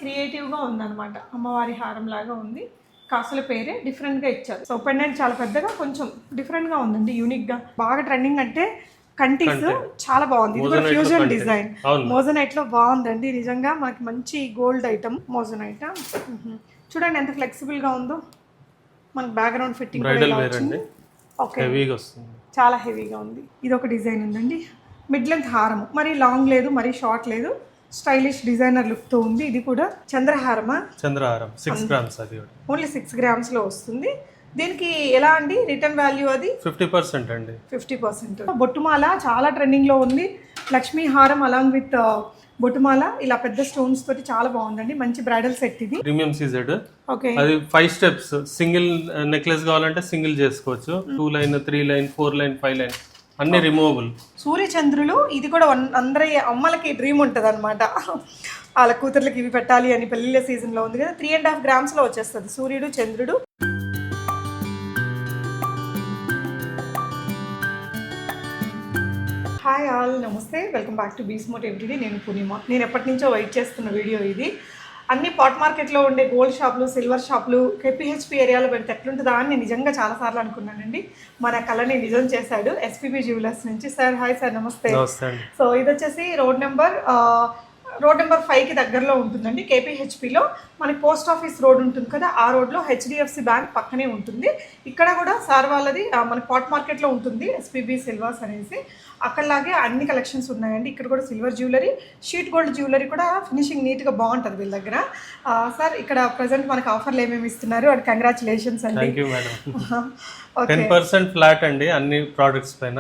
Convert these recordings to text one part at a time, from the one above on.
క్రియేటివ్గా ఉందన్నమాట. అమ్మవారి హారం లాగా ఉంది. కాసుల పేరే డిఫరెంట్గా ఇచ్చారు. సో పెండెంట్ చాలా పెద్దగా కొంచెం డిఫరెంట్గా ఉందండి, యూనిక్గా. బాగా ట్రెండింగ్ అంటే కంటీస్ చాలా బాగుంది. ఇది కూడా ఫ్యూజన్ డిజైన్ మోజనైట్ లో బాగుందండి నిజంగా. మనకి మంచి గోల్డ్ ఐటమ్ మోజనైట్. చూడండి ఎంత ఫ్లెక్సిబుల్ గా ఉందో. మనకి బ్యాక్గ్రౌండ్ ఫిట్టింగ్ ఓకే, చాలా హెవీగా ఉంది. ఇది ఒక డిజైన్ ఉందండి, మిడ్ లెంత్ హారం, మరి లాంగ్ లేదు మరి షార్ట్ లేదు, స్టైలిష్ డిజైనర్ లుక్ తో ఉంది. ఇది కూడా చంద్రహారమా? చంద్రహారం 6 గ్రామ్స్, అది ఓన్లీ 6 గ్రామ్స్ లో వస్తుంది. దీనికి ఎలా అండి రిటర్న్ వాల్యూ? అది 50% అండి. 50%. బొట్టుమాల చాలా ట్రెండింగ్ లో ఉంది. లక్ష్మీ హారం అలాంగ్ విత్ బొట్టుమాల, ఇలా పెద్ద స్టోన్స్ తోటి చాలా బాగుందండి. మంచి బ్రైడల్ సెట్ ఇది. Premium CZ. ఓకే, అది 5 స్టెప్స్. సింగిల్ నెక్లెస్ కావాలంటే సింగిల్ చేసుకోవచ్చు. 2 లైన్, 3 లైన్, 4 లైన్, 5 లైన్ అన్ని రిమూవబుల్. సూర్యచంద్రులు ఇది కూడా అందరి అమ్మలకి డ్రీమ్ ఉంటుంది అనమాట. వాళ్ళ కూతుర్లకి ఇవి పెట్టాలి అని. పెళ్లిళ్ళ సీజన్ లో ఉంది కదా. 3.5 గ్రామ్స్ లో వచ్చేస్తుంది సూర్యుడు చంద్రుడు. హాయ్ ఆల్, నమస్తే, వెల్కమ్ బ్యాక్ టు బీస్మోట్ ఎవ్రీడే. నేను పూర్ణిమ. నేను ఎప్పటి నుంచో వెయిట్ చేస్తున్న వీడియో ఇది. అన్ని పాట్ మార్కెట్లో ఉండే గోల్డ్ షాపులు, సిల్వర్ షాపులు, కేపీహెచ్పి ఏరియాలో పెడితే ఎట్లుంటుందా అని నేను నిజంగా చాలాసార్లు అనుకున్నానండి. మన కళని నిజం చేశాడు ఎస్పీబీ జ్యువెలర్స్ నుంచి. సార్ హాయ్ సార్, నమస్తే. సో ఇది వచ్చేసి రోడ్ నెంబర్ 5కి దగ్గరలో ఉంటుందండి. కేపీహెచ్పిలో మనకి పోస్ట్ ఆఫీస్ రోడ్ ఉంటుంది కదా, ఆ రోడ్లో హెచ్డిఎఫ్సి బ్యాంక్ పక్కనే ఉంటుంది. ఇక్కడ కూడా సార్ వాళ్ళది మనకి పాట్ మార్కెట్లో ఉంటుంది ఎస్పీబీ సిల్వర్స్ అనేసి. అక్కడలాగే అన్ని కలెక్షన్స్ ఉన్నాయండి. ఇక్కడ కూడా silver jewellery, sheet gold jewellery కూడా ఫినిషింగ్ నీట్గా బాగుంటుంది వీళ్ళ దగ్గర. సార్ ఇక్కడ ప్రజెంట్ మనకి ఆఫర్లు ఏమేమి ఇస్తున్నారు అండ్ కంగ్రాచులేషన్స్ అండి. 10% ఫ్లాట్ అండి అన్ని ప్రోడక్ట్స్ పైన.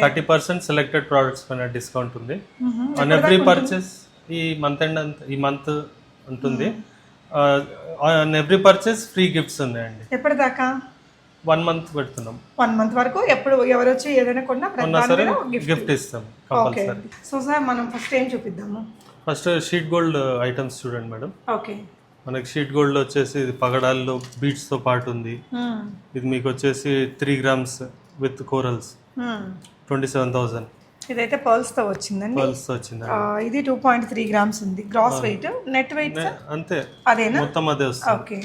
30% సెలెక్టెడ్ ప్రోడక్ట్స్ పైన డిస్కౌంట్ ఉంది. ఆన్ ఎవ్రీ పర్చేస్ ఈ మంత్ ఉంటుంది. On every purchase free gifts ఉన్నాయండి. ఎప్పటిదాకా? 1 మంత్ పెడుతున్నాం. 1 మంత్ వరకు ఎప్పుడు ఎవరు వచ్చి ఏదైనా కొన్నా గిఫ్ట్ ఇస్తాం కంపల్సరీ. సో సార్ మనం ఫస్ట్ ఏం చూపిద్దాము? ఫస్ట్ షీట్ గోల్డ్ ఐటమ్స్ చూడండి మేడం. ఓకే, మనకి షీట్ గోల్డ్ వచ్చేసి ఇది పగడాల్లో బీట్స్ తో పాటు ఉంది. ఇది మీకు వచ్చేసి 3 గ్రామ్స్ విత్ కోరల్స్ 27,000. ఇదైతే పర్ల్స్ తో వచ్చిందండి. ఇది 2.3 గ్రామ్స్ ఉంది. గ్రాస్ వెయిట్, నెట్ వెయిట్ అంతే అదేనా? మొత్తం అదే వస్తుంది. ఓకే,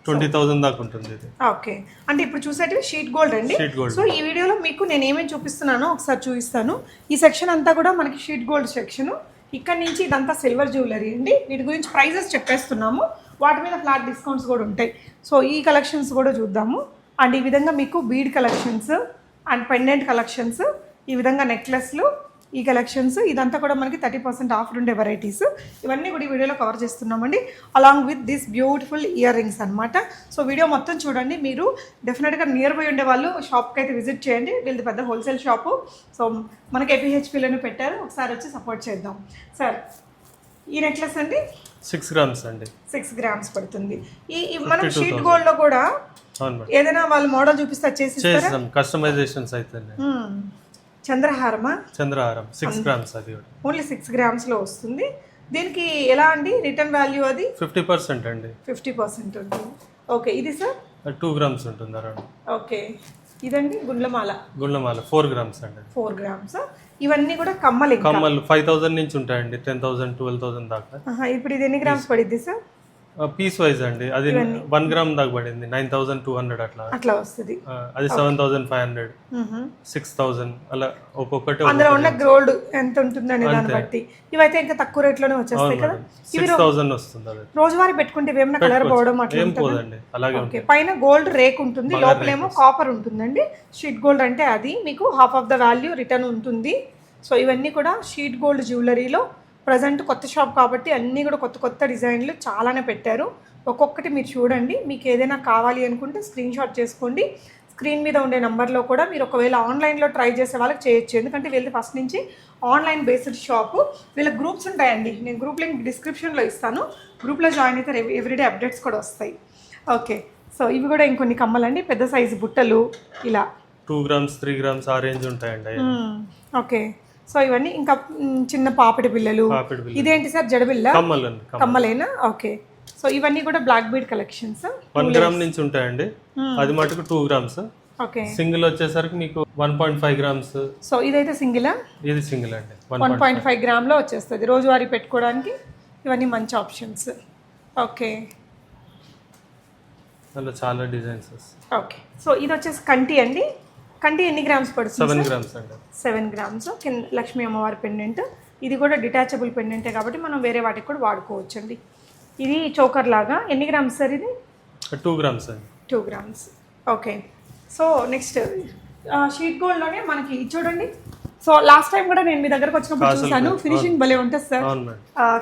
20,000 దాకా ఉంటుంది ఇది. ఓకే, అంటే ఇప్పుడు చూసేటివి షీట్ గోల్డ్ అండి. సో ఈ వీడియోలో మీకు నేను ఏమేమి చూపిస్తున్నానో ఒకసారి చూపిస్తాను. ఈ సెక్షన్ అంతా కూడా మనకి షీట్ గోల్డ్ సెక్షన్. ఇక్కడ నుంచి ఇదంతా సిల్వర్ జ్యువెలరీ అండి. వీటి గురించి ప్రైజెస్ చెప్పేస్తున్నాము, వాటి మీద ఫ్లాట్ డిస్కౌంట్స్ కూడా ఉంటాయి. సో ఈ కలెక్షన్స్ కూడా చూద్దాము. అండ్ ఈ విధంగా మీకు bead collections and pendant collections, ఈ విధంగా నెక్లెస్లు, ఈ కలెక్షన్స్, ఇదంతా కూడా మనకి 30% ఆఫర్ ఉండే వెరైటీస్. ఇవన్నీ కూడా ఈ వీడియోలో కవర్ చేస్తున్నామండి, along with this beautiful ear rings అనమాట. సో వీడియో మొత్తం చూడండి. మీరు డెఫినెట్గా నియర్ బై ఉండే వాళ్ళు షాప్కి అయితే విజిట్ చేయండి. వీళ్ళది పెద్ద హోల్సేల్ షాపు. సో మనకి ఏపీహెచ్పిలోనే పెట్టారు, ఒకసారి వచ్చి సపోర్ట్ చేద్దాం. సార్ ఈ నెక్లెస్ అండి 6 గ్రామ్స్ అండి. 6 గ్రామ్స్ పడుతుంది. ఈ మనం షీట్ గోల్డ్లో కూడా ఏదైనా వాళ్ళు మోడల్ చూపిస్తే చేసి కస్టమైజేషన్స్ అయితే. చంద్రహారమా? చంద్రహారం 6 గ్రామ్స్, అది ఓన్లీ 6 గ్రామ్స్ లో వస్తుంది. దీనికి ఎలా అండి రిటర్న్ వాల్యూ? అది 50% అండి. 50% ఉంటుంది. ఓకే, ఇది సార్ 2 గ్రామ్స్ ఉంటుంది అరౌండ్. ఓకే, ఇదండి గుండ్లమాల. 4 గ్రామ్స్ అండి. 4 గ్రామ్స్. ఇవన్నీ కూడా కమ్మలు 5,000 నుంచి ఉంటాయండి, 10,000, 12,000 దాకా. ఇప్పుడు ఇది ఎన్ని గ్రామ్స్ పడిద్ది సార్? పీస్ వైజ్ అండి. అది 1 గ్రామ్ దాకా పడింది, 9,200 అట్లా వస్తుంది. అది 7,500, 6,000 అలా ఒక్కొక్కటి. అందులో ఉన్న గోల్డ్ ఎంత ఉంటుందని దాన్ని బట్టి ఇవైతే ఇంకా తక్కువ రేట్ లోనే వచ్చేస్తాయి కదా. 6,000 వస్తుంది. అది రోజువారీ పెట్టుకుంటే ఏమైనా కలర్ పోవడం అట్లా ఏం పోదండి, అలాగే ఉంటుంది. పైన గోల్డ్ రేక్ ఉంటుంది, లోపలేమో కాపర్ ఉంటుందండి. షీట్ గోల్డ్ అంటే అది మీకు half of the value return ఉంటుంది. సో ఇవన్నీ కూడా షీట్ గోల్డ్ జ్యువెలరీలో ప్రజెంట్ కొత్త షాప్ కాబట్టి అన్నీ కూడా కొత్త కొత్త డిజైన్లు చాలానే పెట్టారు. ఒక్కొక్కటి మీరు చూడండి. మీకు ఏదైనా కావాలి అనుకుంటే స్క్రీన్ షాట్ చేసుకోండి. స్క్రీన్ మీద ఉండే నెంబర్లో కూడా మీరు ఒకవేళ ఆన్లైన్లో ట్రై చేసే వాళ్ళకి చేయొచ్చు. ఎందుకంటే వీళ్ళది ఫస్ట్ నుంచి ఆన్లైన్ బేస్డ్ షాపు. వీళ్ళ గ్రూప్స్ ఉంటాయండి, నేను గ్రూప్ లింక్ డిస్క్రిప్షన్లో ఇస్తాను. గ్రూప్లో జాయిన్ అయితే ఎవ్రీడే అప్డేట్స్ కూడా వస్తాయి. ఓకే, సో ఇవి కూడా ఇంకొన్ని కమ్మలండి, పెద్ద సైజు బుట్టలు ఇలా 2 గ్రామ్స్ 3 గ్రామ్స్ ఆ రేంజ్ ఉంటాయండి. ఓకే, సో ఇవన్నీ ఇంకా చిన్న పాపిడి బిళ్ళలు. ఇదేంటి సార్? జడబిళ్ళ కమ్మలేనా? ఓకే, సో ఇవన్నీ కూడా బ్లాక్ బీడ్ కలెక్షన్స్. 1 గ్రామ్ నుంచి ఉంటాయండి. అది మటుకు 2 గ్రామ్స్. ఓకే, సింగిల్ వచ్చేసరికి మీకు 1.5 గ్రామ్స్. సో ఇదైతే సింగిలా? ఇది సింగిల్ అండి. 1.5 గ్రామ్ లో వచ్చేస్తుంది. రోజువారీ పెట్టుకోవడానికి ఇవన్నీ మంచి ఆప్షన్స్. ఓకే అందులో చాలా డిజైన్స్ వస్తాయి. ఓకే. సో ఇది వచ్చేసి కంటి అండి. కంటి ఎన్ని గ్రామ్స్ పడుతుంది? 7 grams అండి. 7 గ్రామ్స్. కింద లక్ష్మీ అమ్మవారి పెండెంట్. ఇది కూడా డిటాచబుల్ పెండెంటే కాబట్టి మనం వేరే వాటికి కూడా వాడుకోవచ్చు అండి. ఇది చోకర్ లాగా. ఎన్ని గ్రామ్స్ సార్ ఇది? 2 grams అండి. 2 grams. Okay. So next sheet గోల్డ్లోనే మనకి చూడండి. సో లాస్ట్ టైం కూడా నేను మీ దగ్గరకు వచ్చినప్పుడు చూసాను. ఫినిషింగ్ భలే ఉంటుంది సార్.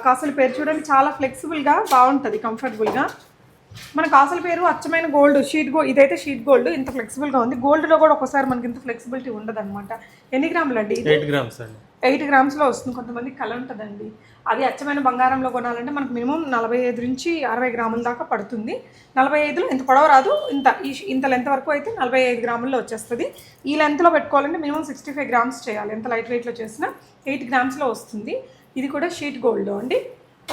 కాసుల పేరు చూడండి, చాలా ఫ్లెక్సిబుల్గా బాగుంటుంది, కంఫర్టబుల్గా. మన కాసుల పేరు అచ్చమైన గోల్డ్, షీట్ గోల్డ్. ఇదైతే షీట్ గోల్డ్, ఇంత ఫ్లెక్సిబుల్గా ఉంది. గోల్డ్లో కూడా ఒకసారి మనకి ఇంత ఫ్లెక్సిబిలిటీ ఉండదు అనమాట. ఎన్ని గ్రాములు అండి? 8 grams అండి. 8 గ్రామ్స్లో వస్తుంది. కొంతమంది కళ ఉంటుందండి, అది అచ్చమైన బంగారంలో కొనాలంటే మనకు మినిమం 45 నుంచి 60 గ్రాముల దాకా పడుతుంది. 45లో ఇంత పొడవ రాదు, ఇంత లెంత్ వరకు అయితే 45 గ్రాముల్లో వచ్చేస్తుంది. ఈ లెంత్లో పెట్టుకోవాలంటే మినిమం 65 గ్రామ్స్ చేయాలి. ఎంత లైట్ వెయిట్లో చేసినా 8 గ్రామ్స్లో వస్తుంది. ఇది కూడా షీట్ గోల్డ్ అండి.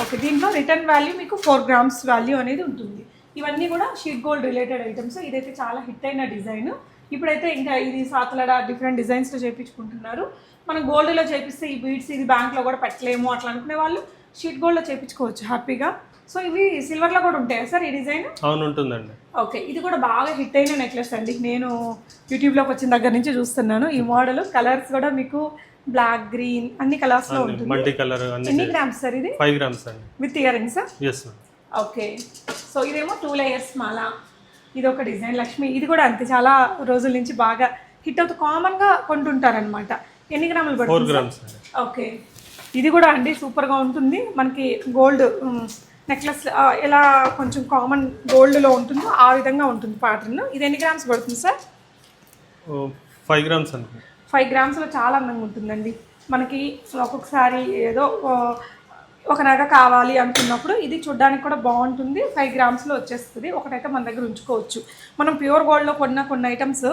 ఓకే. దీంట్లో రిటర్న్ వాల్యూ మీకు 4 గ్రామ్స్ వాల్యూ అనేది ఉంటుంది. ఇవన్నీ కూడా షీట్ గోల్డ్ రిలేటెడ్ ఐటమ్స్. ఇదైతే చాలా హిట్ అయిన డిజైన్. ఇప్పుడైతే ఇంకా ఇది సాతలడ డిఫరెంట్ డిజైన్స్లో చేయించుకుంటున్నారు. మనం గోల్డ్లో చేపిస్తే ఈ బీడ్స్ ఇది బ్యాంక్లో కూడా పెట్టలేము అట్లా అనుకునే వాళ్ళు షీట్ గోల్డ్లో చేయించుకోవచ్చు హ్యాపీగా. సో ఇవి సిల్వర్లో కూడా ఉంటాయా సార్ ఈ డిజైన్? అవును, ఉంటుందండి. ఓకే. ఇది కూడా బాగా హిట్ అయిన నెక్లెస్ అండి. నేను యూట్యూబ్లోకి వచ్చిన దగ్గర నుంచి చూస్తున్నాను ఈ మోడల్. కలర్స్ కూడా మీకు బ్లాక్, గ్రీన్ అన్ని కలర్స్లో ఉంటుంది. Multi colour. ఎన్ని గ్రామ్స్ సార్ ఇది? 5 grams అండి. With earrings? Yes ma'am. Okay. So ఇదేమో 2 layers మాల. ఇది ఒక డిజైన్ లక్ష్మి. ఇది కూడా అంతే, చాలా రోజుల నుంచి బాగా హిట్ అవుతూ కామన్గా కొంటుంటారనమాట. ఎన్ని గ్రాములు పడుతుంది? 4 grams అండి. ఓకే. ఇది కూడా అండి సూపర్గా ఉంటుంది. మనకి గోల్డ్ నెక్లెస్ ఎలా కొంచెం కామన్ గోల్డ్లో ఉంటుందో ఆ విధంగా ఉంటుంది ప్యాటర్న్. ఇది ఎన్ని గ్రామ్స్ పడుతుంది సార్? 5 grams అండి. 5 గ్రామ్స్లో చాలా అందంగా ఉంటుందండి. మనకి ఒక్కొక్కసారి ఏదో ఒక నగ కావాలి అనుకున్నప్పుడు ఇది చూడడానికి కూడా బాగుంటుంది. 5 గ్రామ్స్లో వచ్చేస్తుంది. ఒకటైతే మన దగ్గర ఉంచుకోవచ్చు. మనం ప్యూర్ గోల్డ్లో కొన్ని ఐటమ్స్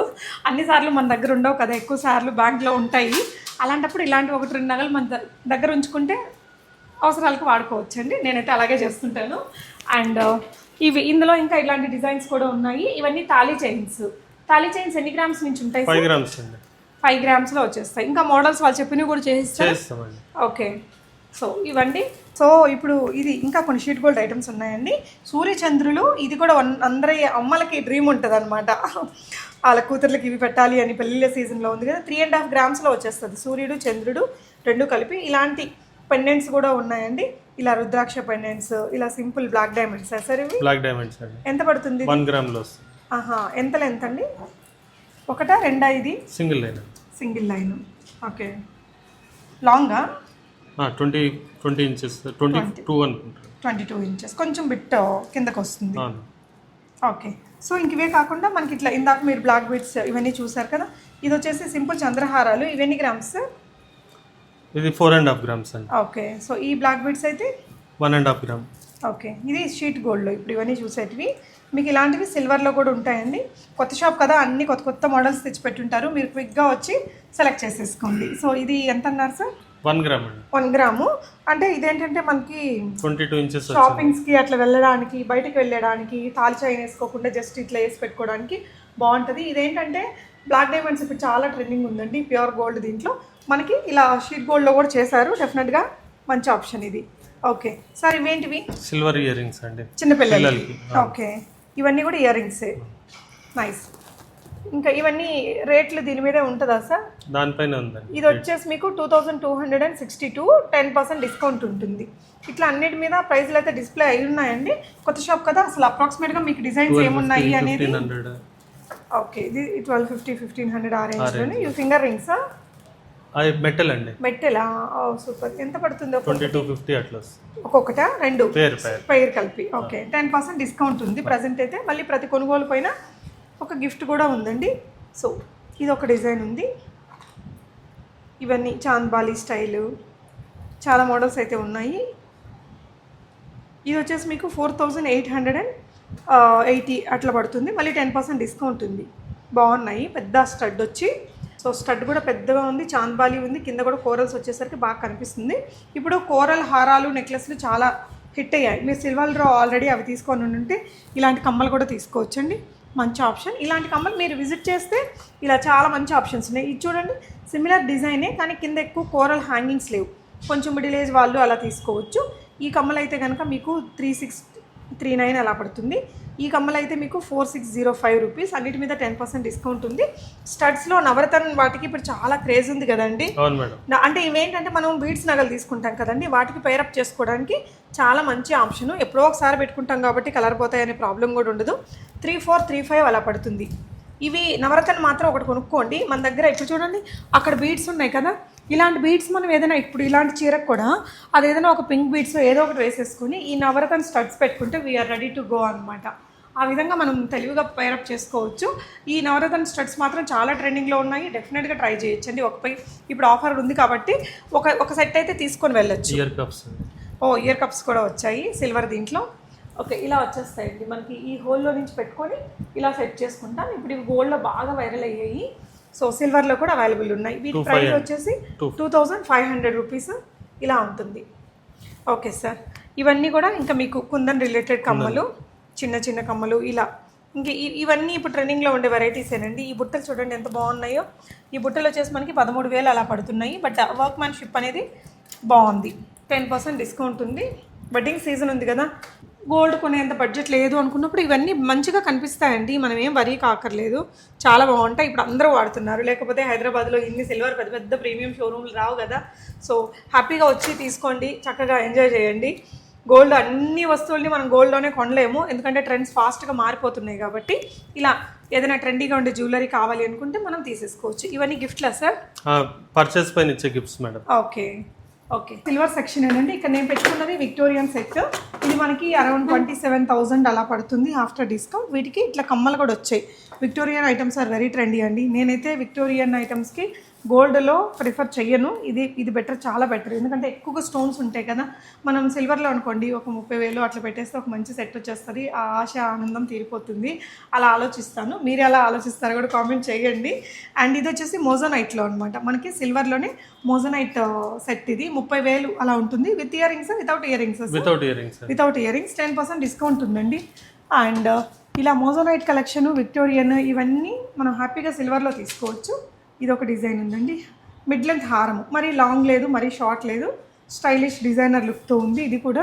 అన్నిసార్లు మన దగ్గర ఉండవు కదా, ఎక్కువ సార్లు బ్యాంక్లో ఉంటాయి. అలాంటప్పుడు ఇలాంటి 1-2 నగలు మన దగ్గర ఉంచుకుంటే అవసరాలకు వాడుకోవచ్చు అండి. నేనైతే అలాగే చేస్తుంటాను. అండ్ ఇందులో ఇంకా ఇలాంటి డిజైన్స్ కూడా ఉన్నాయి. ఇవన్నీ తాళీ చైన్స్. తాళీ చైన్స్ ఎన్ని గ్రామ్స్ నుంచి ఉంటాయి? 5 grams అండి. 5 గ్రామ్స్లో వచ్చేస్తాయి. ఇంకా మోడల్స్ వాళ్ళు చెప్పినవి కూడా చేస్తామండి. ఓకే. సో ఇవండి. సో ఇప్పుడు ఇది ఇంకా కొన్ని షీట్ గోల్డ్ ఐటమ్స్ ఉన్నాయండి. సూర్యచంద్రులు. ఇది కూడా అందరి అమ్మలకి డ్రీమ్ ఉంటుంది అనమాట, వాళ్ళ కూతుర్లకి ఇవి పెట్టాలి అని. పెళ్ళిళ్ళ సీజన్లో ఉంది కదా. 3.5 గ్రామ్స్లో వచ్చేస్తుంది. సూర్యుడు చంద్రుడు రెండు కలిపి. ఇలాంటి పెండెంట్స్ కూడా ఉన్నాయండి. ఇలా రుద్రాక్ష పెండెంట్స్, ఇలా సింపుల్ బ్లాక్ డైమండ్స్ సార్. ఇవి బ్లాక్ డైమండ్స్ అండి. ఎంత పడుతుంది? 1 గ్రామ్లో వస్తుంది. ఎంత లెంత్ అండి? ఒకటా రెండా? ఇది single line. Single line. Okay. లాంగా? 20 inches, 22 అనుకుంటారు. 22 inches. కొంచెం బిట్ కిందకు వస్తుంది. ఓకే. సో ఇంక ఇవే కాకుండా మనకి ఇట్లా ఇందాక మీరు బ్లాక్ బీడ్స్ ఇవన్నీ చూసారు కదా. ఇది వచ్చేసి సింపుల్ చంద్రహారాలు. ఇవన్నీ గ్రామ్స్? ఇది 4.5 grams అండి. ఓకే. సో ఈ బ్లాక్ బీడ్స్ అయితే 1.5 gram. ఓకే. ఇది షీట్ గోల్డ్లో ఇప్పుడు ఇవన్నీ చూసేటివి. మీకు ఇలాంటివి సిల్వర్లో కూడా ఉంటాయండి. కొత్త షాప్ కదా, అన్ని కొత్త మోడల్స్ తెచ్చిపెట్టుంటారు. మీరు క్విక్గా వచ్చి సెలెక్ట్ చేసేసుకోండి. సో ఇది ఎంత అన్నారు సార్? 1 gram అండి. 1 గ్రాము. అంటే ఇదేంటంటే మనకి 22 inches షాపింగ్స్కి అట్లా వెళ్ళడానికి, బయటకు వెళ్ళడానికి, తాళి చైన్ వేసుకోకుండా జస్ట్ ఇట్లా వేసి పెట్టుకోవడానికి బాగుంటుంది. ఇదేంటంటే బ్లాక్ డైమండ్స్ ఇప్పుడు చాలా ట్రెండింగ్ ఉందండి. ప్యూర్ గోల్డ్ దీంట్లో మనకి ఇలా షీట్ గోల్డ్లో కూడా చేశారు. డెఫినెట్గా మంచి ఆప్షన్ ఇది. Okay sir. ఇవేంటివి? సిల్వర్ ఇయర్ రింగ్స్ అండి, చిన్నపిల్లలకి. ఓకే. ఇవన్నీ కూడా ఇయర్ రింగ్సే. నైస్. ఇంకా ఇవన్నీ రేట్లు దీని మీదే ఉంటుందా సార్? దానిపైన ఉందండి. ఇది వచ్చేసి మీకు 2262, 10% డిస్కౌంట్ ఉంటుంది. ఇట్లా అన్నిటి మీద ప్రైస్లు అయితే డిస్ప్లే అయి ఉన్నాయండి. కొత్త షాప్ కదా, అసలు అప్రాక్సిమేట్గా మీకు డిజైన్స్ ఏమున్నాయి అనేది. ఓకే. ఇది 1250-1500 ఆ రేంజ్లోనే. ఇవి ఫింగర్ రింగ్సా? అది మెటల్ అండి. మెటలా? సూపర్. ఎంత పడుతుంది? 2250 అట్లా వస్తుంది. ఒక్కొక్కట? 2 పేర్ కలిపి. ఓకే. 10% డిస్కౌంట్ ఉంది ప్రజెంట్ అయితే. మళ్ళీ ప్రతి కొనుగోలు పైన ఒక గిఫ్ట్ కూడా ఉందండి. సో ఇది ఒక డిజైన్ ఉంది. ఇవన్నీ చాంద్బాలి స్టైలు, చాలా మోడల్స్ అయితే ఉన్నాయి. ఇది వచ్చేసి మీకు 4880 అట్లా పడుతుంది. మళ్ళీ 10% డిస్కౌంట్ ఉంది. బాగున్నాయి. పెద్ద స్టడ్ వచ్చి, సో స్టడ్ కూడా పెద్దగా ఉంది. చాంద్బాలి ఉంది. కింద కూడా కోరల్స్ వచ్చేసరికి బాగా కనిపిస్తుంది. ఇప్పుడు కోరల్ హారాలు, నెక్లెస్లు చాలా హిట్ అయ్యాయి. మీరు సిల్వర్లో ఆల్రెడీ అవి తీసుకొని ఉంటే ఇలాంటి కమ్మలు కూడా తీసుకోవచ్చండి. మంచి ఆప్షన్. ఇలాంటి కమ్మలు మీరు విజిట్ చేస్తే ఇలా చాలా మంచి ఆప్షన్స్ ఉన్నాయి. ఇది చూడండి, సిమిలర్ డిజైనే కానీ కింద ఎక్కువ కోరల్ హ్యాంగింగ్స్ లేవు. కొంచెం మిడిల్ ఏజ్ వాళ్ళు అలా తీసుకోవచ్చు. ఈ కమ్మలు అయితే కనుక మీకు 39 అలా పడుతుంది. ఈ కమ్మలు అయితే మీకు 4605 రూపీస్. అన్నిటి మీద 10% డిస్కౌంట్ ఉంది. స్టడ్స్లో నవరత్న వాటికి ఇప్పుడు చాలా క్రేజ్ ఉంది కదండి. అవును మేడం. అంటే ఇవేంటంటే మనం బీడ్స్ నగలు తీసుకుంటాం కదండి, వాటికి పేరప్ చేసుకోవడానికి చాలా మంచి ఆప్షన్. ఎప్పుడో ఒకసారి పెట్టుకుంటాం కాబట్టి కలర్ పోతాయనే ప్రాబ్లం కూడా ఉండదు. 3435 అలా పడుతుంది. ఇవి నవరత్న మాత్రం ఒకటి కొనుక్కోండి. మన దగ్గర ఇప్పుడు చూడండి అక్కడ బీడ్స్ ఉన్నాయి కదా, ఇలాంటి బీడ్స్ మనం ఏదైనా ఇప్పుడు ఇలాంటి చీరకు కూడా అది ఏదైనా ఒక పింక్ బీడ్స్ ఏదో ఒకటి వేసేసుకొని ఈ నవరత్న స్టడ్స్ పెట్టుకుంటే వీఆర్ రెడీ టు గో అనమాట. ఆ విధంగా మనం తెలివిగా పేరప్ చేసుకోవచ్చు. ఈ నవరత్న స్టడ్స్ మాత్రం చాలా ట్రెండింగ్లో ఉన్నాయి, డెఫినెట్గా ట్రై చేయొచ్చండి. ఒకపై ఇప్పుడు ఆఫర్ ఉంది కాబట్టి ఒక సెట్ అయితే తీసుకొని వెళ్ళొచ్చు. ఇయర్ కప్స్ కూడా వచ్చాయి సిల్వర్ దీంట్లో. ఓకే, ఇలా వచ్చేస్తాయండి మనకి. ఈ హోల్లో నుంచి పెట్టుకొని ఇలా సెట్ చేసుకుంటాం. ఇప్పుడు ఇవి గోల్డ్లో బాగా వైరల్ అయ్యాయి, సో సిల్వర్లో కూడా అవైలబుల్ ఉన్నాయి. వీటి ప్రైస్ వచ్చేసి 2500 రూపీస్ ఇలా ఉంటుంది. ఓకే సార్, ఇవన్నీ కూడా ఇంకా మీకు కుందన్ రిలేటెడ్ కమ్మలు, చిన్న చిన్న కమ్మలు ఇలా ఇంకా ఇవన్నీ ఇప్పుడు ట్రెండింగ్లో ఉండే వెరైటీసేనండి. ఈ బుట్టలు చూడండి ఎంత బాగున్నాయో. ఈ బుట్టలు వచ్చేసి మనకి 13,000 అలా పడుతున్నాయి. బట్ వర్క్ మ్యాన్షిప్ అనేది బాగుంది. 10% డిస్కౌంట్ ఉంది. వెడ్డింగ్ సీజన్ ఉంది కదా, గోల్డ్ కొనేంత బడ్జెట్ లేదు అనుకున్నప్పుడు ఇవన్నీ మంచిగా కనిపిస్తాయండి. మనం ఏం వరీ కాకర్లేదు, చాలా బాగుంటాయి. ఇప్పుడు అందరూ వాడుతున్నారు, లేకపోతే హైదరాబాద్లో ఇన్ని సిల్వర్ పెద్ద పెద్ద ప్రీమియం షోరూమ్లు రావు కదా. సో హ్యాపీగా వచ్చి తీసుకోండి, చక్కగా ఎంజాయ్ చేయండి. గోల్డ్ అన్ని వస్తువుల్ని మనం గోల్డ్లోనే కొనలేము, ఎందుకంటే ట్రెండ్స్ ఫాస్ట్గా మారిపోతున్నాయి కాబట్టి. ఇలా ఏదైనా ట్రెండీగా ఉండే జ్యువెలరీ కావాలి అనుకుంటే మనం తీసేసుకోవచ్చు. ఇవన్నీ గిఫ్ట్లా సార్? పర్చేస్ పైన ఇచ్చే gifts madam. Okay okay, silver section అండి. ఇక్కడ నేను పెట్టుకున్నది విక్టోరియన్ సెట్. ఇది మనకి అరౌండ్ 27,000 అలా పడుతుంది ఆఫ్టర్ డిస్కౌంట్. వీటికి ఇట్లా కమ్మలు కూడా వచ్చాయి. Victorian items are very trendy అండి. నేనైతే విక్టోరియన్ ఐటమ్స్కి గోల్డ్లో ప్రిఫర్ చెయ్యను. ఇది బెటర్, చాలా బెటర్. ఎందుకంటే ఎక్కువగా స్టోన్స్ ఉంటాయి కదా. మనం సిల్వర్లో అనుకోండి ఒక 30,000 అట్లా పెట్టేస్తే ఒక మంచి సెట్ వచ్చేస్తుంది, ఆ ఆశ ఆనందం తీరిపోతుంది. అలా ఆలోచిస్తాను, మీరు ఎలా ఆలోచిస్తారో కూడా కామెంట్ చేయండి. అండ్ ఇది వచ్చేసి మోజోనైట్లో అనమాట. మనకి సిల్వర్లోనే మోజోనైట్ సెట్. ఇది 30,000 అలా ఉంటుంది. With ear rings, without ear rings? Without ear rings. 10% discount ఉందండి. అండ్ ఇలా మోజోనైట్ కలెక్షన్, విక్టోరియన్ ఇవన్నీ మనం హ్యాపీగా సిల్వర్లో తీసుకోవచ్చు. ఇది ఒక డిజైన్ ఉందండి, మిడ్ లెంత్ హారము, మరి లాంగ్ లేదు మరి షార్ట్ లేదు, స్టైలిష్ డిజైనర్ లుక్తో ఉంది. ఇది కూడా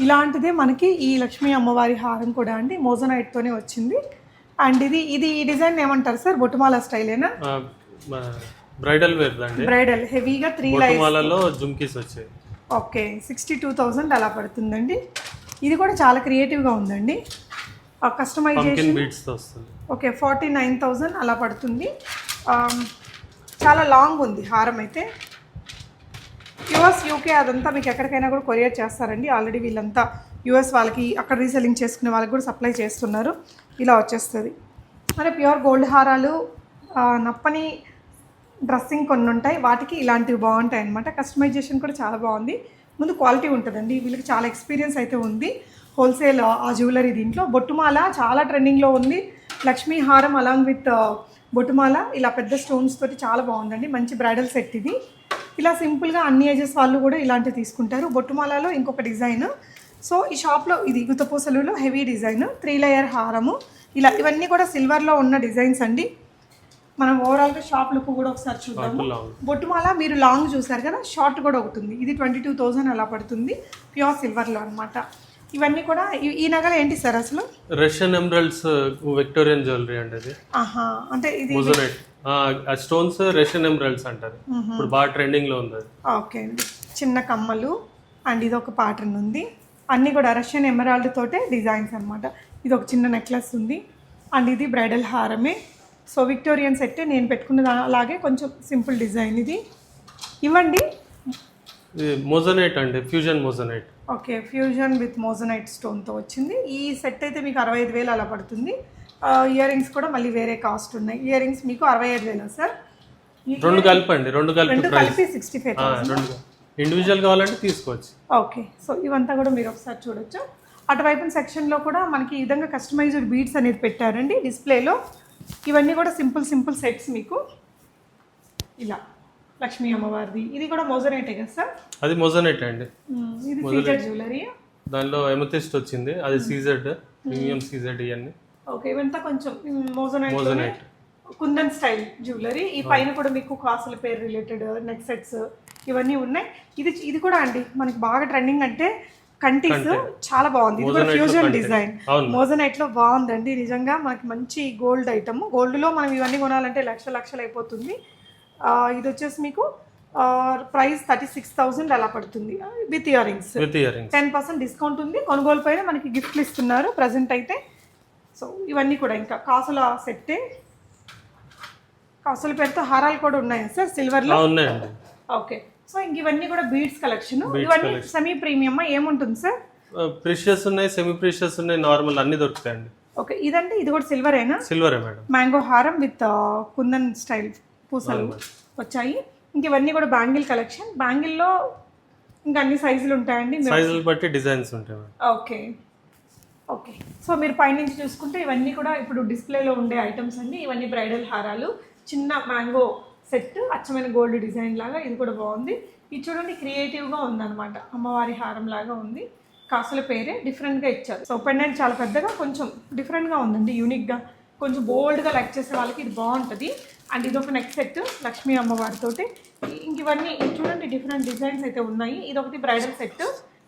ఇలాంటిదే మనకి ఈ లక్ష్మీ అమ్మవారి హారం కూడా అండి మోజోనైట్తోనే వచ్చింది. అండ్ ఇది ఈ డిజైన్ ఏమంటారు సార్? బొట్టుమాల స్టైలేనా? బ్రైడల్ వేర్ అండి. బ్రైడల్ హెవీగా 3 లైన్స్లో జుమ్కీస్ వచ్చాయి. ఓకే, 62,000 అలా పడుతుందండి. ఇది కూడా చాలా క్రియేటివ్గా ఉందండి. కస్టమైజేషన్ బీడ్స్తో వస్తుంది. ఓకే, 49,000 అలా పడుతుంది. చాలా లాంగ్ ఉంది హారం అయితే. యుఎస్, యూకే అదంతా మీకు ఎక్కడికైనా కూడా కొరియర్ చేస్తారండి. ఆల్రెడీ వీళ్ళంతా యుఎస్ వాళ్ళకి అక్కడ రీసెల్లింగ్ చేసుకునే వాళ్ళకి కూడా సప్లై చేస్తున్నారు. ఇలా వచ్చేస్తుంది. మరి ప్యూర్ గోల్డ్ హారాలు, నప్పని డ్రెస్సింగ్ కొన్ని ఉంటాయి, వాటికి ఇలాంటివి బాగుంటాయి అన్నమాట. కస్టమైజేషన్ కూడా చాలా బాగుంది. ముందు క్వాలిటీ ఉంటుందండి. వీళ్ళకి చాలా ఎక్స్పీరియన్స్ అయితే ఉంది హోల్సేల్ ఆ జ్యువెలరీ. దీంట్లో బొట్టుమాల చాలా ట్రెండింగ్లో ఉంది. లక్ష్మీ హారం అలాంగ్ విత్ బొట్టుమాల ఇలా పెద్ద స్టోన్స్ తోటి చాలా బాగుందండి. మంచి బ్రైడల్ సెట్ ఇది. ఇలా సింపుల్గా అన్ని ఏజెస్ వాళ్ళు కూడా ఇలాంటివి తీసుకుంటారు. బొట్టుమాలలో ఇంకొక డిజైన్. సో ఈ షాప్లో ఇది గుత్తపూసలులో హెవీ డిజైన్, 3 లేయర్ హారము. ఇలా ఇవన్నీ కూడా సిల్వర్లో ఉన్న డిజైన్స్ అండి. మనం ఓవరాల్గా షాప్ లుక్ కూడా ఒకసారి చూద్దాము. బొట్టుమాల మీరు లాంగ్ చూసారు కదా, షార్ట్ కూడా ఒకటి ఉంది. ఇది 22,000 అలా పడుతుంది, ప్యూర్ సిల్వర్లో అనమాట. ఇవన్నీ కూడా ఈ నగలు ఏంటి సార్ అసలు? రష్యన్ ఎమరల్డ్స్ విక్టోరియన్ జ్యువెలరీ అండి అది. అంటే ఇది స్టోన్స్ రష్యన్ ఎమరల్డ్స్ అంటారు, ఇప్పుడు బాగా ట్రెండింగ్ లో ఉంది. ఓకే అండి, చిన్న కమ్మలు. అండ్ ఇది ఒక ప్యాటర్న్ ఉంది. అన్నీ కూడా రష్యన్ ఎమరాల్డ్ తోటే డిజైన్స్ అనమాట. ఇది ఒక చిన్న నెక్లెస్ ఉంది. అండ్ ఇది బ్రైడల్ హారమే. సో విక్టోరియన్ సెట్ నేను పెట్టుకున్నది అలాగే కొంచెం సింపుల్ డిజైన్. ఇది ఇవ్వండి. మోజోనైట్ అండి, fusion moissanite. Okay, fusion with moissanite స్టోన్తో వచ్చింది. ఈ సెట్ అయితే మీకు 65,000 అలా పడుతుంది. ఇయర్ రింగ్స్ కూడా మళ్ళీ వేరే కాస్ట్ ఉన్నాయి. ఇయర్ రింగ్స్ మీకు 65,000 సార్? రెండు కలిపి 65,000. ఇండివిజువల్ కావాలంటే తీసుకోవచ్చు. ఓకే, సో ఇవంతా కూడా మీరు ఒకసారి చూడొచ్చు. అటువైపు సెక్షన్లో కూడా మనకి ఈ విధంగా కస్టమైజ్డ్ బీడ్స్ అనేది పెట్టారండి డిస్ప్లేలో. ఇవన్నీ కూడా సింపుల్ సెట్స్ మీకు. ఇలా లక్ష్మీ అమ్మవారిది, ఇది కూడా మోజోనైటే కదా సార్? అది మోజోనైట్ అండి. ఇది సీజెడ్ జ్యువెలరీ. దానిలో ఎమథిస్ట్ వచ్చింది, అది సీజెడ్, ప్రీమియం సీజెడ్ ఇవన్నీ. ఓకే, ఇవంతా కొంచెం మోజోనైట్ కుందన్ స్టైల్ జ్యువెలరీ. ఈ పైన కూడా మీకు కాసుల పేరు రిలేటెడ్ నెక్ సెట్స్ ఇవన్నీ ఉన్నాయి. ఇది కూడా అండి మనకి బాగా ట్రెండింగ్ అంటే కంటీస్ చాలా బాగుంది. ఇది కూడా ఫ్యూజన్ డిజైన్ అవును. మోజనైట్ లో బాగుందండి నిజంగా. మనకి మంచి గోల్డ్ ఐటమ్. గోల్డ్ లో మనం ఇవన్నీ కొనాలంటే లక్షలు అయిపోతుంది. ఇది వచ్చేసి మీకు ప్రైస్ 36,000 అలా పడుతుంది విత్ ఇయర్ రింగ్స్. 10% డిస్కౌంట్ ఉంది. కొనుగోలు పైన మనకి గిఫ్ట్లు ఇస్తున్నారు ప్రజెంట్ అయితే. సో ఇవన్నీ కూడా ఇంకా కాసుల సెట్టే. కాసుల పేరుతో హారాలు కూడా ఉన్నాయి సార్ సిల్వర్ లో. ఉన్నాయండి. ఓకే. సో ఇంక ఇవన్నీ కూడా బీడ్స్ కలెక్షన్. ఇవన్నీ సెమీ ప్రీమియం ఏముంటుంది సార్? ప్రీషియస్ ఉన్నాయి, సెమీ ప్రీషియస్ ఉన్నాయి, నార్మల్ అన్ని దొరుకుతాయండి. ఓకే. ఇదంటే ఇది కూడా సిల్వరేనా? సిల్వరే మేడం. మ్యాంగో హారం విత్ కుందన్ స్టైల్ పూసలు వచ్చాయి. ఇంక ఇవన్నీ కూడా బ్యాంగిల్ కలెక్షన్. బ్యాంగిల్లో ఇంకా అన్ని సైజులు ఉంటాయండి. సైజులు బట్టి డిజైన్స్ ఉంటాయి. ఓకే. ఓకే. సో మీరు పైనుంచి చూసుకుంటే ఇవన్నీ కూడా ఇప్పుడు డిస్ప్లేలో ఉండే ఐటమ్స్ అండి. ఇవన్నీ బ్రైడల్ హారాలు. చిన్న మ్యాంగో సెట్ అచ్చమైన గోల్డ్ డిజైన్ లాగా. ఇది కూడా బాగుంది. ఇది చూడండి క్రియేటివ్గా ఉందన్నమాట. అమ్మవారి హారం లాగా ఉంది. కాసుల పేరే డిఫరెంట్గా ఇచ్చారు. సో పెండెంట్ చాలా పెద్దగా కొంచెం డిఫరెంట్గా ఉందండి. యూనిక్గా కొంచెం బోల్డ్గా లైక్ చేసే వాళ్ళకి ఇది బాగుంటుంది. అండ్ ఇది ఒక నెక్ సెట్ లక్ష్మీ అమ్మవారితోటి. ఇంక ఇవన్నీ చూడండి డిఫరెంట్ డిజైన్స్ అయితే ఉన్నాయి. ఇది ఒకటి బ్రైడల్ సెట్.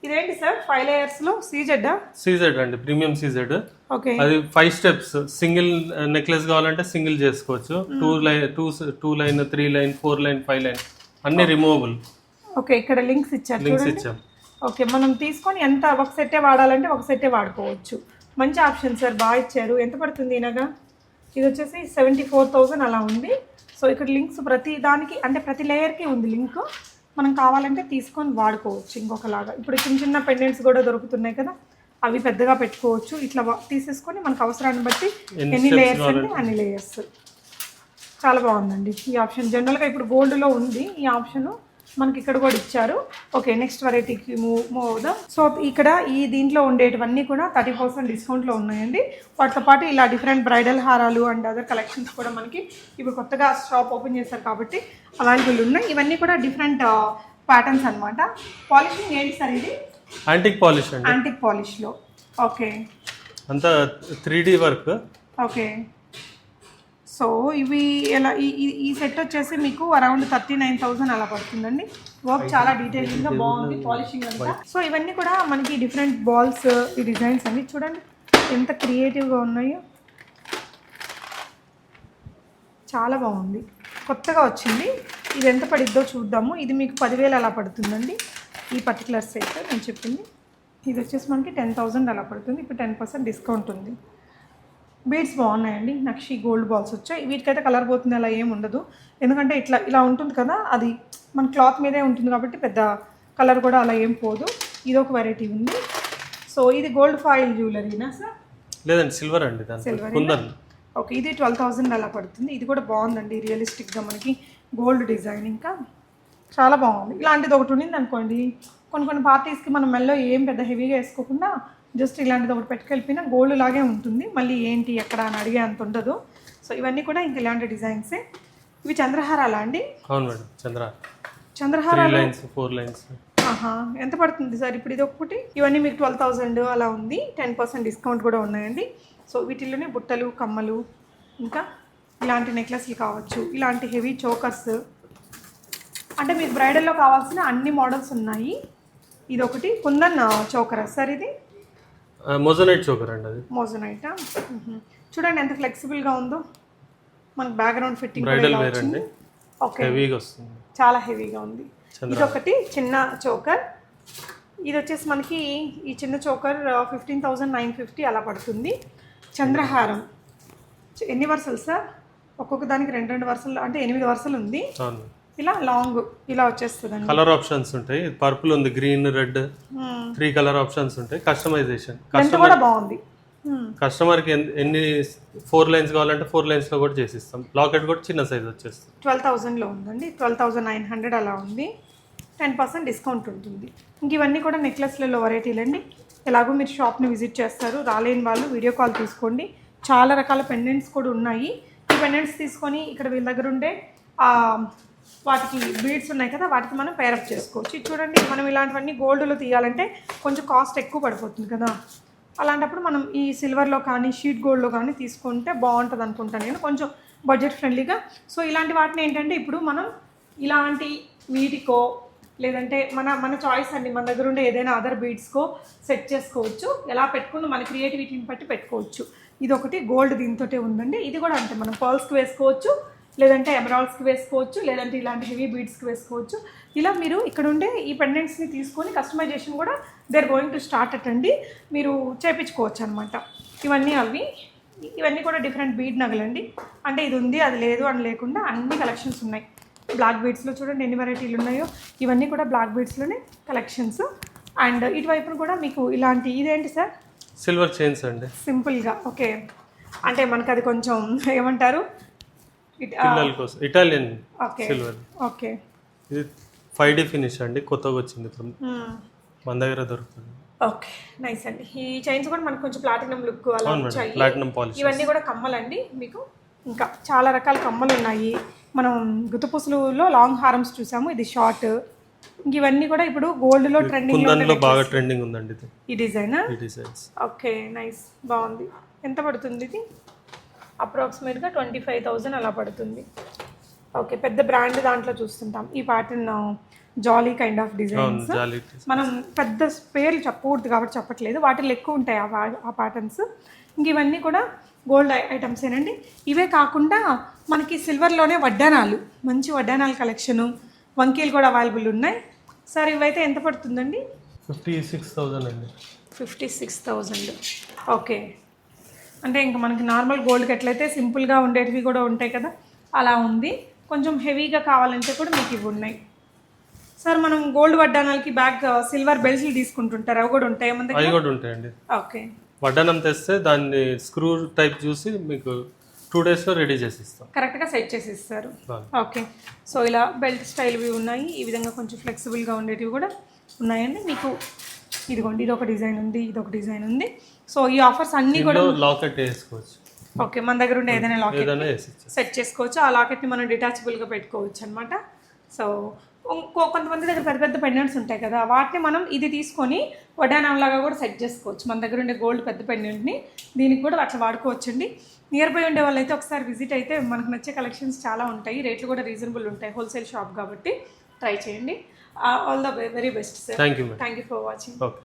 ఇదేంటి సార్ 5 layers లో సీజెడ్ అండి. Premium CZ. ఓకే. అది 5 steps. సింగిల్ నెక్లెస్ కావాలంటే సింగిల్ చేసుకోవచ్చు. 2 లైన్ 3 లైన్ 4 లైన్ 5 లైన్ అన్ని రిమూవబుల్. ఓకే. ఇక్కడ లింక్స్ ఇచ్చాం. ఓకే. మనం తీసుకొని ఎంత ఒక సెట్టే వాడాలంటే ఒక సెట్టే వాడుకోవచ్చు. మంచి ఆప్షన్ సార్, బాగా ఇచ్చారు. ఎంత పడుతుంది ఇనగా? ఇది వచ్చేసి 74,000 అలా ఉంది. సో ఇక్కడ లింక్స్ ప్రతి దానికి అంటే ప్రతి లేయర్కి ఉంది లింక్. మనం కావాలంటే తీసుకొని వాడుకోవచ్చు ఇంకొకలాగా. ఇప్పుడు చిన్న పెండెంట్స్ కూడా దొరుకుతున్నాయి కదా, అవి పెద్దగా పెట్టుకోవచ్చు. ఇట్లా తీసేసుకొని మనకు అవసరాన్ని బట్టి ఎన్ని లేయర్స్ అంటే అన్ని లేయర్స్. చాలా బాగుందండి ఈ ఆప్షన్. జనరల్గా ఇప్పుడు గోల్డ్లో ఉంది ఈ ఆప్షన్, మనకి ఇక్కడ కూడా ఇచ్చారు. ఓకే. నెక్స్ట్ వెరైటీకి మూవ్ అవుదాం. సో ఇక్కడ ఈ దీంట్లో ఉండేటివన్నీ కూడా 30% డిస్కౌంట్లో ఉన్నాయండి. వాటితో పాటు ఇలా డిఫరెంట్ బ్రైడల్ హారాలు అండ్ అదర్ కలెక్షన్స్ కూడా మనకి ఇప్పుడు కొత్తగా షాప్ ఓపెన్ చేశారు కాబట్టి అవైలబుల్ ఉన్నాయి. ఇవన్నీ కూడా డిఫరెంట్ ప్యాటర్న్స్ అనమాట. పాలిషింగ్ ఏంటి సార్ ఇది? యాంటిక్ పాలిష్ అండి. యాంటిక్ పాలిష్లో. ఓకే. అంతా 3D వర్క్. ఓకే. సో ఇవి ఎలా ఈ సెట్ వచ్చేసి మీకు అరౌండ్ 39,000 అలా పడుతుందండి. వర్క్ చాలా డీటెయిలింగ్గా బాగుంది, పాలిషింగ్ అంతా. సో ఇవన్నీ కూడా మనకి డిఫరెంట్ బాల్స్, ఈ డిజైన్స్ అన్ని చూడండి ఎంత క్రియేటివ్గా ఉన్నాయో. చాలా బాగుంది, కొత్తగా వచ్చింది. ఇది ఎంత పడిద్దో చూద్దాము. ఇది మీకు 10,000 అలా పడుతుందండి ఈ పర్టికులర్ సెట్ నేను చెప్పింది. ఇది వచ్చేసి మనకి 10,000 అలా పడుతుంది. ఇప్పుడు 10% డిస్కౌంట్ ఉంది. బీడ్స్ బాగున్నాయండి. నక్షి గోల్డ్ బాల్స్ వచ్చాయి. వీటికైతే కలర్ పోతుంది అలా ఏమి ఉండదు, ఎందుకంటే ఇలా ఉంటుంది కదా, అది మన క్లాత్ మీదే ఉంటుంది కాబట్టి పెద్ద కలర్ కూడా అలా ఏం పోదు. ఇది ఒక వెరైటీ ఉంది. సో ఇది గోల్డ్ ఫాయిల్ జ్యువెలరీనా సార్? లేదండి, సిల్వర్ అండి. సిల్వర్. ఓకే. ఇది 12,000 అలా పడుతుంది. ఇది కూడా బాగుందండి, రియలిస్టిక్గా మనకి గోల్డ్ డిజైన్ ఇంకా చాలా బాగుంది. ఇలాంటిది ఒకటి ఉండింది అనుకోండి, కొన్ని పార్టీస్కి మనం మెల్లో ఏం పెద్ద హెవీగా వేసుకోకుండా జస్ట్ ఇలాంటిది ఒకటి పెట్టుకెళ్ళిపోయినా గోల్డ్ లాగే ఉంటుంది. మళ్ళీ ఏంటి ఎక్కడ అని అడిగే అంత ఉండదు. సో ఇవన్నీ కూడా ఇంక ఇలాంటి డిజైన్సే. ఇవి చంద్రహారాలా అండి? అవును మేడం, చంద్రహారాలు 4 లైన్స్. ఎంత పడుతుంది సార్ ఇప్పుడు ఇది ఒకటి? ఇవన్నీ మీకు 12,000 అలా ఉంది. 10% డిస్కౌంట్ కూడా ఉన్నాయండి. సో వీటిల్లోనే బుట్టలు, కమ్మలు, ఇంకా ఇలాంటి నెక్లెస్లు కావచ్చు, ఇలాంటి హెవీ చోకర్స్, అంటే మీకు బ్రైడల్లో కావాల్సిన అన్ని మోడల్స్ ఉన్నాయి. ఇది ఒకటి కుందన్ చోకర్ సార్. ఇది మోజనైట్ చోకర్ అండి. అది మోజనైట్. చూడండి ఎంత ఫ్లెక్సిబుల్గా ఉందో. మనకు బ్యాక్గ్రౌండ్ ఫిట్టింగ్ ఓకే, హెవీగా వస్తుంది, చాలా హెవీగా ఉంది. ఇది ఒకటి చిన్న చోకర్. ఇది వచ్చేసి మనకి ఈ చిన్న చోకర్ 15,950 అలా పడుతుంది. చంద్రహారం ఎన్ని వరుసలు సార్? ఒక్కొక్క దానికి 2 వరుసలు, అంటే 8 వరుసలు ఉంది. ఇలా లాంగ్ ఇలా వచ్చేస్తుంది. కలర్ ఆప్షన్స్ ఉంటాయి. పర్పుల్ ఉంది, గ్రీన్, రెడ్, 3 కలర్ ఆప్షన్స్ ఉంటాయి. కస్టమైజేషన్ కూడా బాగుంది. కస్టమర్కి ఎన్ని 4 లైన్స్ కావాలంటే 4 లైన్స్లో కూడా చేసిస్తాం. లాకెట్ కూడా చిన్న సైజ్ వచ్చేస్తుంది. 12,000లో ఉందండి. 12,900 అలా ఉంది. 10% డిస్కౌంట్ ఉంటుంది. ఇంక ఇవన్నీ కూడా నెక్లెస్లలో వెరైటీలు అండి. ఎలాగో మీరు షాప్ని విజిట్ చేస్తారు, రాలేని వాళ్ళు వీడియో కాల్ తీసుకోండి. చాలా రకాల పెండెంట్స్ కూడా ఉన్నాయి. ఈ పెండెంట్స్ తీసుకొని ఇక్కడ వీళ్ళ దగ్గర ఉండే వాటికి బీడ్స్ ఉన్నాయి కదా, వాటికి మనం పేరప్ చేసుకోవచ్చు. ఇది చూడండి, మనం ఇలాంటివన్నీ గోల్డ్లో తీయాలంటే కొంచెం కాస్ట్ ఎక్కువ పడిపోతుంది కదా, అలాంటప్పుడు మనం ఈ సిల్వర్లో కానీ షీట్ గోల్డ్లో కానీ తీసుకుంటే బాగుంటుంది అనుకుంటాను నేను, కొంచెం బడ్జెట్ ఫ్రెండ్లీగా. సో ఇలాంటి వాటిని ఏంటంటే ఇప్పుడు మనం ఇలాంటి వీటికో లేదంటే మన చాయిస్ అండి. మన దగ్గర ఉండే ఏదైనా అదర్ బీడ్స్కో సెట్ చేసుకోవచ్చు. ఎలా పెట్టుకున్నా మన క్రియేటివిటీని బట్టి పెట్టుకోవచ్చు. ఇది ఒకటి గోల్డ్ దీంతోటే ఉందండి. ఇది కూడా అంతే, మనం పర్ల్స్కి వేసుకోవచ్చు, లేదంటే ఎమరాల్డ్స్కి వేసుకోవచ్చు, లేదంటే ఇలాంటి హెవీ బీడ్స్కి వేసుకోవచ్చు. ఇలా మీరు ఇక్కడ ఉండే ఈ పెండెంట్స్ని తీసుకొని కస్టమైజేషన్ కూడా they are going to start అండి, మీరు చేయించుకోవచ్చు అనమాట. ఇవన్నీ కూడా డిఫరెంట్ బీడ్ నగలండి. అంటే ఇది ఉంది అది లేదు అని లేకుండా అన్ని కలెక్షన్స్ ఉన్నాయి. బ్లాక్ బీడ్స్లో చూడండి ఎన్ని వెరైటీలు ఉన్నాయో. ఇవన్నీ కూడా బ్లాక్ బీడ్స్లోనే కలెక్షన్స్. అండ్ ఇటువైపున కూడా మీకు ఇలాంటి ఇదేంటి సార్? సిల్వర్ చైన్స్ అండి, సింపుల్గా. ఓకే, అంటే మనకు అది కొంచెం ఏమంటారు, పిల్లల కోసం ఇటాలియన్ ఓకే సిల్వర్. ఓకే, ఇది 5D ఫినిష్ అండి, కొత్తగా వచ్చింది ఇప్పుడు మన దగ్గర దొరుకుతుంది. ఓకే, నైస్ అండి. ఈ చైన్స్ కూడా మనకు కొంచెం ప్లాటినం లుక్ అలా వచ్చాయి. Platinum polish. ఇవన్నీ కూడా కమ్మలండి మీకు. ఇంకా చాలా రకాల కమ్మలు ఉన్నాయి. మనం గుత్తపూసలులో లాంగ్ హారమ్స్ చూసాము, ఇది షార్ట్. ఇంక ఇవన్నీ కూడా ఇప్పుడు గోల్డ్లో ట్రెండింగ్, కుందన్లో బాగా ట్రెండింగ్ ఉందండి ఇది. ఈ డిజైన్. ఈ డిజైన్స్ ఓకే, నైస్, బాగుంది. ఎంత పడుతుంది ఇది? అప్రాక్సిమేట్గా 25,000 అలా పడుతుంది. ఓకే, పెద్ద బ్రాండ్ దాంట్లో చూస్తుంటాం ఈ pattern, jolly kind of designs. మనం పెద్ద పేర్లు చెప్పకూడదు కాబట్టి చెప్పట్లేదు, వాటిల్లో ఎక్కువ ఉంటాయి ఆ ప్యాటర్న్స్. ఇంక ఇవన్నీ కూడా గోల్డ్ ఐటమ్స్ ఏనండి. ఇవే కాకుండా మనకి సిల్వర్లోనే వడ్డానాలు, మంచి వడ్డానాల కలెక్షను, వంకీలు కూడా అవైలబుల్ ఉన్నాయి. సార్ ఇవైతే ఎంత పడుతుందండి? 56,000 అండి. 56,000. ఓకే, అంటే ఇంకా మనకి నార్మల్ గోల్డ్కి ఎట్లయితే సింపుల్గా ఉండేటివి కూడా ఉంటాయి కదా, అలా ఉంది. కొంచెం హెవీగా కావాలంటే కూడా మీకు ఇవి ఉన్నాయి. సార్ మనం గోల్డ్ వడ్డానాలకి బ్యాక్ సిల్వర్ బెల్ట్లు తీసుకుంటుంటారు, అవి కూడా ఉంటాయి మన దగ్గర? అవి కూడా ఉంటాయండి. ఓకే, వడ్డానం తెస్తే దాన్ని స్క్రూ టైప్ చూసి మీకు 2 డేస్లో రెడీ చేసి ఇస్తాం, కరెక్ట్గా సెట్ చేసి ఇస్తారు. ఓకే, సో ఇలా బెల్ట్ స్టైల్వి ఉన్నాయి. ఈ విధంగా కొంచెం ఫ్లెక్సిబుల్గా ఉండేటివి కూడా ఉన్నాయండి మీకు. ఇదిగోండి, ఇది ఒక డిజైన్ ఉంది, ఇది ఒక డిజైన్ ఉంది. సో ఈ ఆఫర్స్ అన్నీ కూడా లాకెట్ వేసుకోవచ్చు. ఓకే, మన దగ్గర ఉండే ఏదైనా లాకెట్ సెట్ చేసుకోవచ్చు. ఆ లాకెట్ని మనం డిటాచబుల్గా పెట్టుకోవచ్చు అనమాట. సో కొంతమంది దగ్గర పెద్ద పెద్ద పెండెంట్స్ ఉంటాయి కదా, వాటిని మనం ఇది తీసుకొని వడ్డానంలాగా కూడా సెట్ చేసుకోవచ్చు. మన దగ్గర ఉండే గోల్డ్ పెద్ద పెండెంట్ని దీనికి కూడా అట్లా వాడుకోవచ్చండి. నియర్ బై ఉండే వాళ్ళైతే ఒకసారి విజిట్ అయితే మనకు నచ్చే కలెక్షన్స్ చాలా ఉంటాయి, రేట్లు కూడా రీజనబుల్ ఉంటాయి, హోల్సేల్ షాప్ కాబట్టి ట్రై చేయండి. All the very best sir. Thank you for watching. Okay.